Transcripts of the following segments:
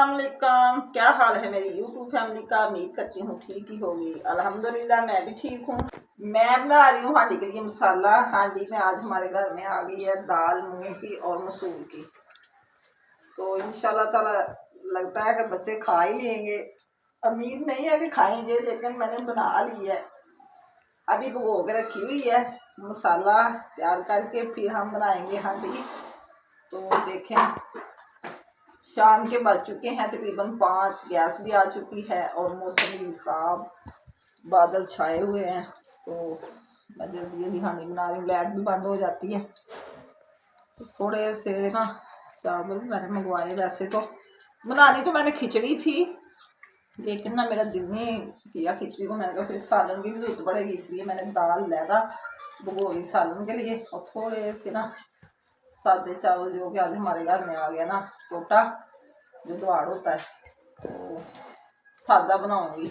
अस्सलाम वालेकुम। क्या हाल है मेरी यूट्यूब फैमिली का? उम्मीद करती हूँ ठीक ही होगी। अल्हम्दुलिल्लाह मैं भी ठीक हूँ। मैं बना रही हूँ हांडी के लिए मसाला। हांडी में आज हमारे घर में आ गई है दाल मूंग की और मसूर की। तो इंशाल्लाह ताला लगता है कि बच्चे खा ही लेंगे। उम्मीद नहीं है कि खाएंगे, लेकिन मैंने बना ली है। अभी भिगो के रखी हुई है। मसाला तैयार करके फिर हम बनाएंगे हांडी। तो देखें, शाम के बज चुके हैं तकरीबन 5। गैस भी आ चुकी है और मौसम भी खराब, बादल छाए हुए हैं। तो मैं जल्दी जल्दी हांडी बना रही हूँ। लाइट भी बंद हो जाती है। तो थोड़े से ना चावल मैंने मंगवाए। वैसे तो बनानी तो मैंने खिचड़ी थी, लेकिन ना मेरा दिल नहीं किया खिचड़ी को। मैंने कहा फिर सालन की भी जरूरत पड़ेगी, इसलिए मैंने दाल लहरा भिगो दी सालन के लिए। और थोड़े से ना सादे चावल, जो कि आज हमारे घर में आ गया ना छोटा जो द्वाड़ होता है, तो सादा बनाऊंगी।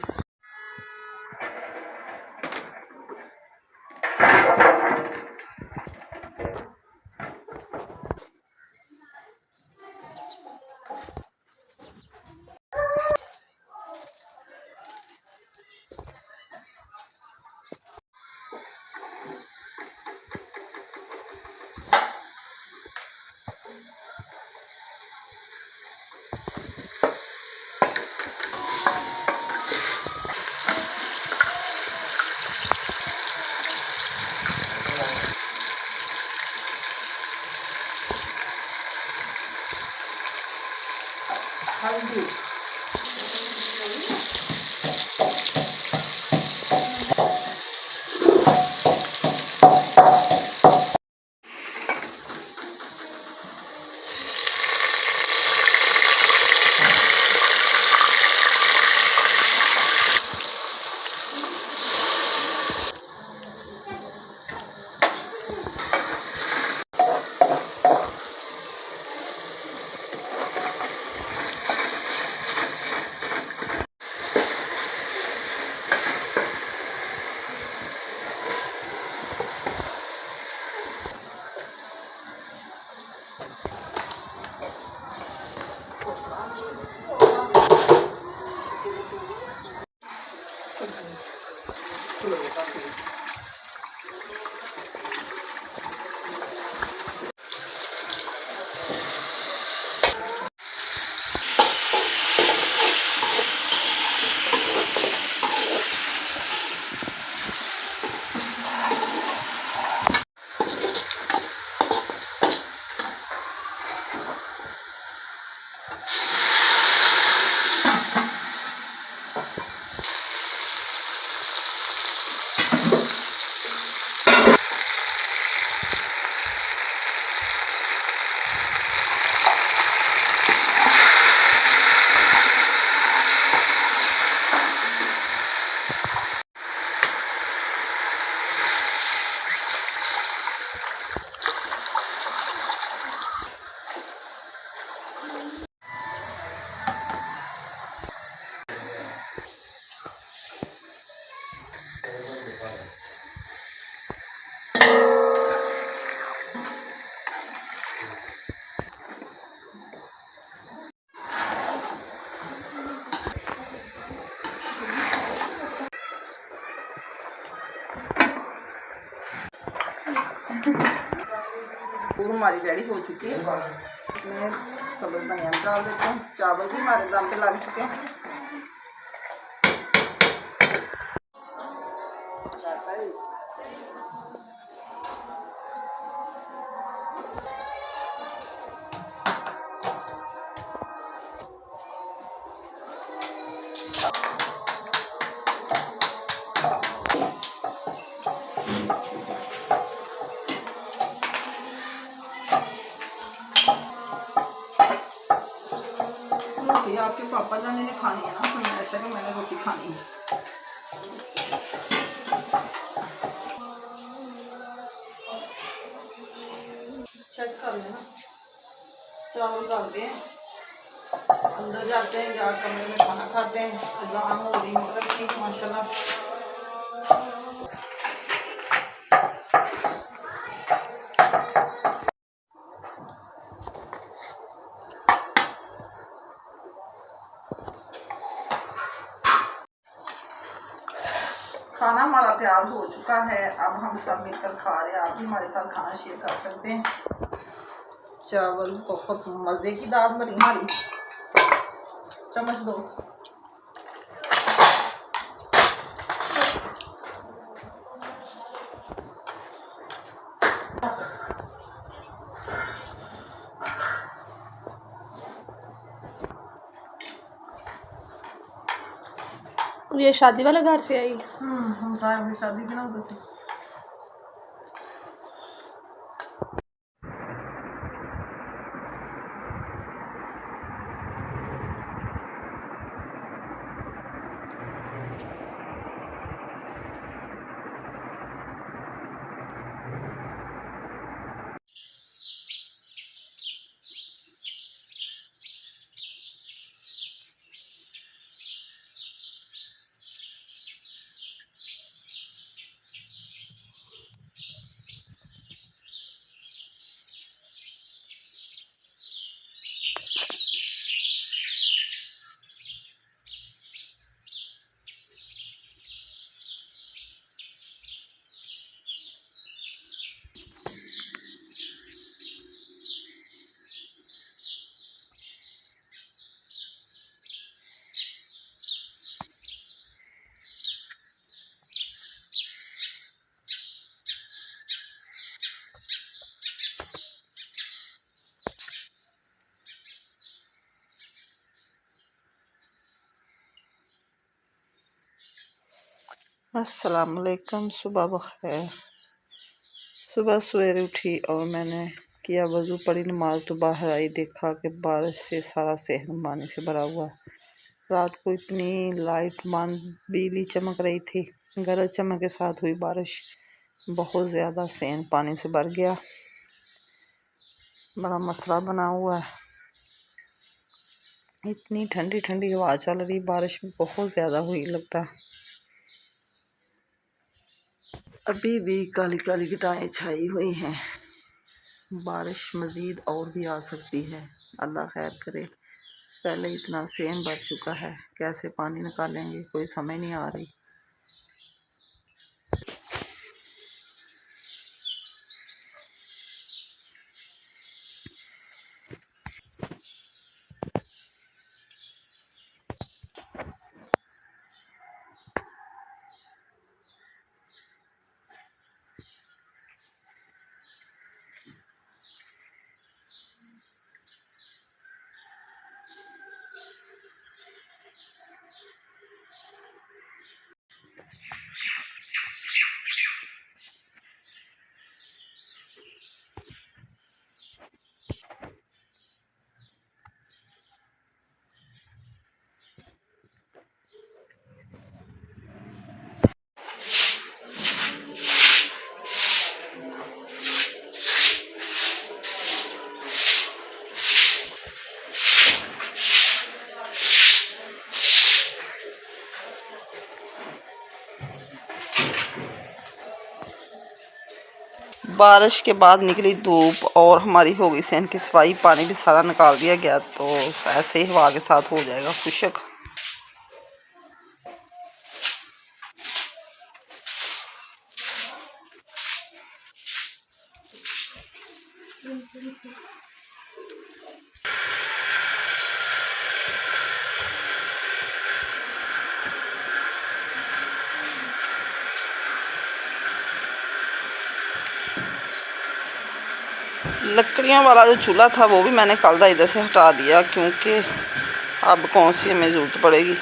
हल्दी, पूरी हमारी रेडी हो चुकी है। इसमें सब्ज़ धनिया डाल देते हैं। चावल भी हमारे दम पे लग चुके हैं। रोटी आपके पापा जाने ने खानी है ना, तो ऐसा कि मैंने रोटी खानी है। चेक कर लेना, चावल डालते हैं, अंदर जाते हैं, या कमरे में खाना खाते हैं। अज़ान हो रही मगर ठीक माशाल्लाह। खाना हमारा तैयार हो चुका है। अब हम सब मिलकर खा रहे हैं। आप भी हमारे साथ खाना शेयर कर सकते हैं। चावल बहुत मज़े की दाल बनी हमारी। चम्मच दो। ये शादी वाला घर से आई। हम सारे शादी के ना उधर से। अस्सलाम वालेकुम। सुबह बखैर। सुबह सवेरे उठी और मैंने किया वज़ू, पढ़ी नमाज तो बाहर आई, देखा कि बारिश से सारा सहन पानी से भरा हुआ। रात को इतनी लाइट मान बिजली चमक रही थी, गरज चमक के साथ हुई बारिश। बहुत ज़्यादा सहन पानी से भर गया। बड़ा मसला बना हुआ है। इतनी ठंडी ठंडी हवा चल रही, बारिश भी बहुत ज़्यादा हुई लगता। अभी भी काली काली घटाएं छाई हुई हैं। बारिश मज़ीद और भी आ सकती है, अल्लाह खैर करे। पहले इतना सहन भर चुका है, कैसे पानी निकालेंगे कोई समझ नहीं आ रही। बारिश के बाद निकली धूप और हमारी हो गई सहन की सफाई। पानी भी सारा निकाल दिया गया, तो ऐसे ही हवा के साथ हो जाएगा खुशक। लकड़ियों वाला जो चूल्हा था वो भी मैंने कल दा इधर से हटा दिया, क्योंकि अब कौन सी हमें ज़रूरत पड़ेगी।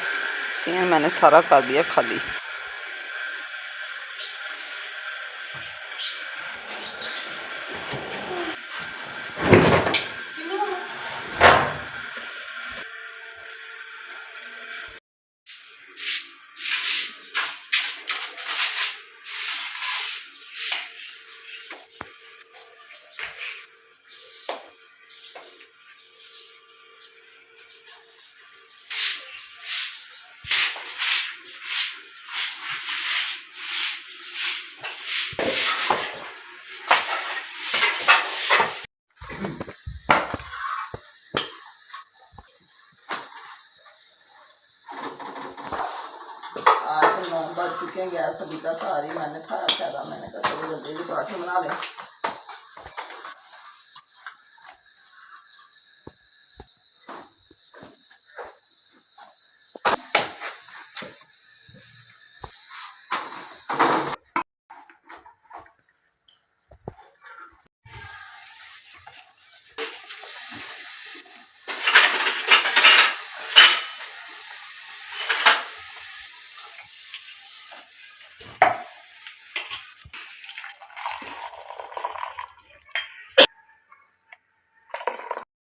सहन मैंने सारा कर दिया खाली। 9 बज चुके हैं, गैस अभी तक आ रही। मैंने खाया शायद, मैंने कहा चलो जल्दी जल्दी पराठे बना लें।